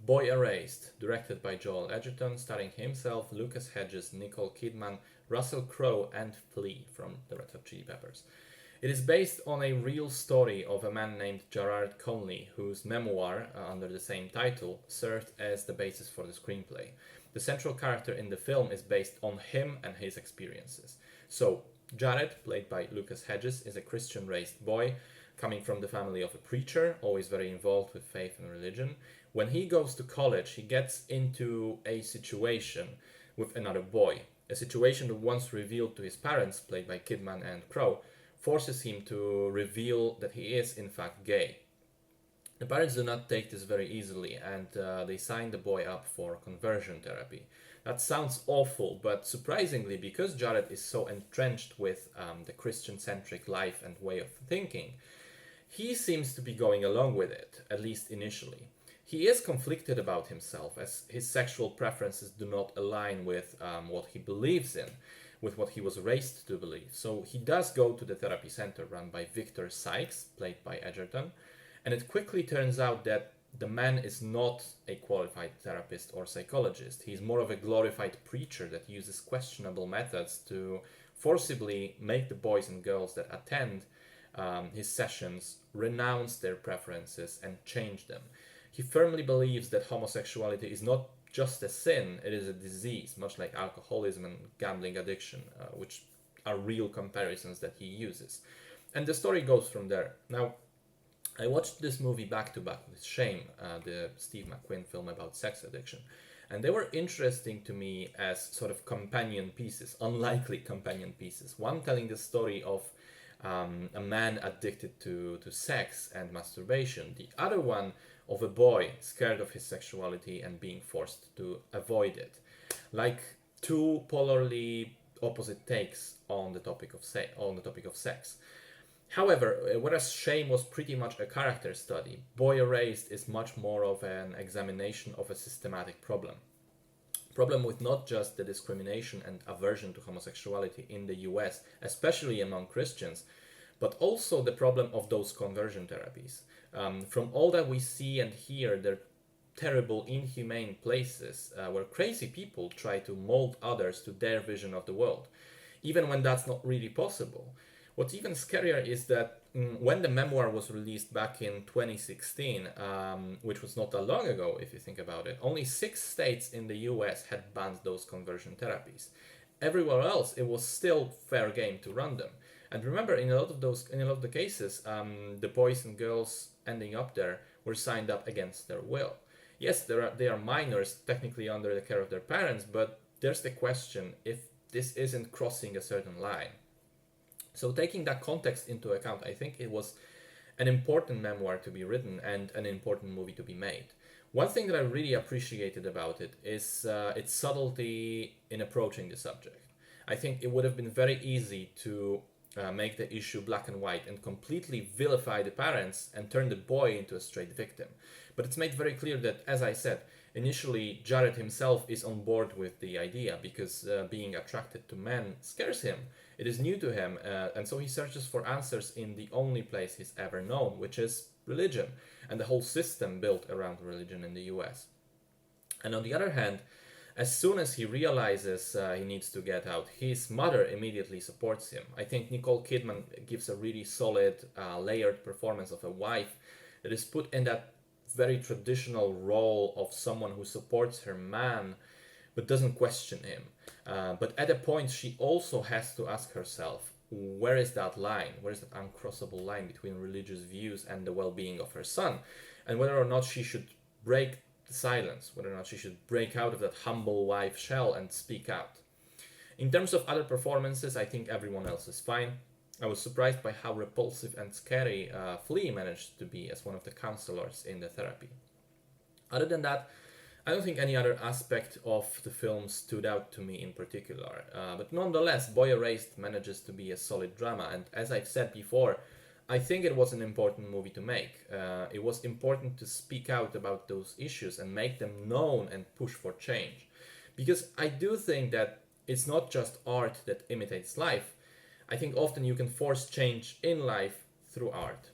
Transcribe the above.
Boy Erased, directed by Joel Edgerton, starring himself, Lucas Hedges, Nicole Kidman, Russell Crowe, and Flea from the Red Hot Chili Peppers. It is based on a real story of a man named Gerard Conley, whose memoir, under the same title, served as the basis for the screenplay. The central character in the film is based on him and his experiences. So, Jared, played by Lucas Hedges, is a Christian-raised boy coming from the family of a preacher, always very involved with faith and religion. When he goes to college, he gets into a situation with another boy. A situation that once revealed to his parents, played by Kidman and Crowe, forces him to reveal that he is in fact gay. The parents do not take this very easily, and they sign the boy up for conversion therapy. That sounds awful, but surprisingly, because Jared is so entrenched with the Christian-centric life and way of thinking, he seems to be going along with it, at least initially. He is conflicted about himself, as his sexual preferences do not align with what he believes in, with what he was raised to believe. So he does go to the therapy center run by Victor Sykes, played by Edgerton, and it quickly turns out that the man is not a qualified therapist or psychologist. He's more of a glorified preacher that uses questionable methods to forcibly make the boys and girls that attend his sessions renounce their preferences and change them. He firmly believes that homosexuality is not just a sin, it is a disease, much like alcoholism and gambling addiction, which are real comparisons that he uses. And the story goes from there. Now, I watched this movie back to back with Shame, the Steve McQueen film about sex addiction. And they were interesting to me as sort of companion pieces, unlikely companion pieces. One telling the story of a man addicted to sex and masturbation. The other one of a boy scared of his sexuality and being forced to avoid it. Like two polarly opposite takes on the topic of sex. However, whereas Shame was pretty much a character study, Boy Erased is much more of an examination of a systematic problem. Problem with not just the discrimination and aversion to homosexuality in the US, especially among Christians, but also the problem of those conversion therapies. From all that we see and hear, they're terrible, inhumane places where crazy people try to mold others to their vision of the world, even when that's not really possible. What's even scarier is that when the memoir was released back in 2016, which was not that long ago if you think about it, only 6 states in the US had banned those conversion therapies. Everywhere else, it was still fair game to run them. And remember, in a lot of the cases, the boys and girls ending up there were signed up against their will. Yes, they are minors, technically under the care of their parents, but there's the question if this isn't crossing a certain line. So taking that context into account, I think it was an important memoir to be written and an important movie to be made. One thing that I really appreciated about it is its subtlety in approaching the subject. I think it would have been very easy to make the issue black and white and completely vilify the parents and turn the boy into a straight victim. But it's made very clear that, as I said, initially Jared himself is on board with the idea because being attracted to men scares him. It is new to him, and so he searches for answers in the only place he's ever known, which is religion, and the whole system built around religion in the US. And on the other hand, as soon as he realizes he needs to get out, his mother immediately supports him. I think Nicole Kidman gives a really solid, layered performance of a wife that is put in that very traditional role of someone who supports her man but doesn't question him. But at a point, she also has to ask herself, where is that line? Where is that uncrossable line between religious views and the well-being of her son? And whether or not she should break the silence, whether or not she should break out of that humble wife shell and speak out. In terms of other performances, I think everyone else is fine. I was surprised by how repulsive and scary Flea managed to be as one of the counselors in the therapy. Other than that, I don't think any other aspect of the film stood out to me in particular, but nonetheless, Boy Erased manages to be a solid drama, and as I've said before, I think it was an important movie to make. It was important to speak out about those issues and make them known and push for change, because I do think that it's not just art that imitates life. I think often you can force change in life through art.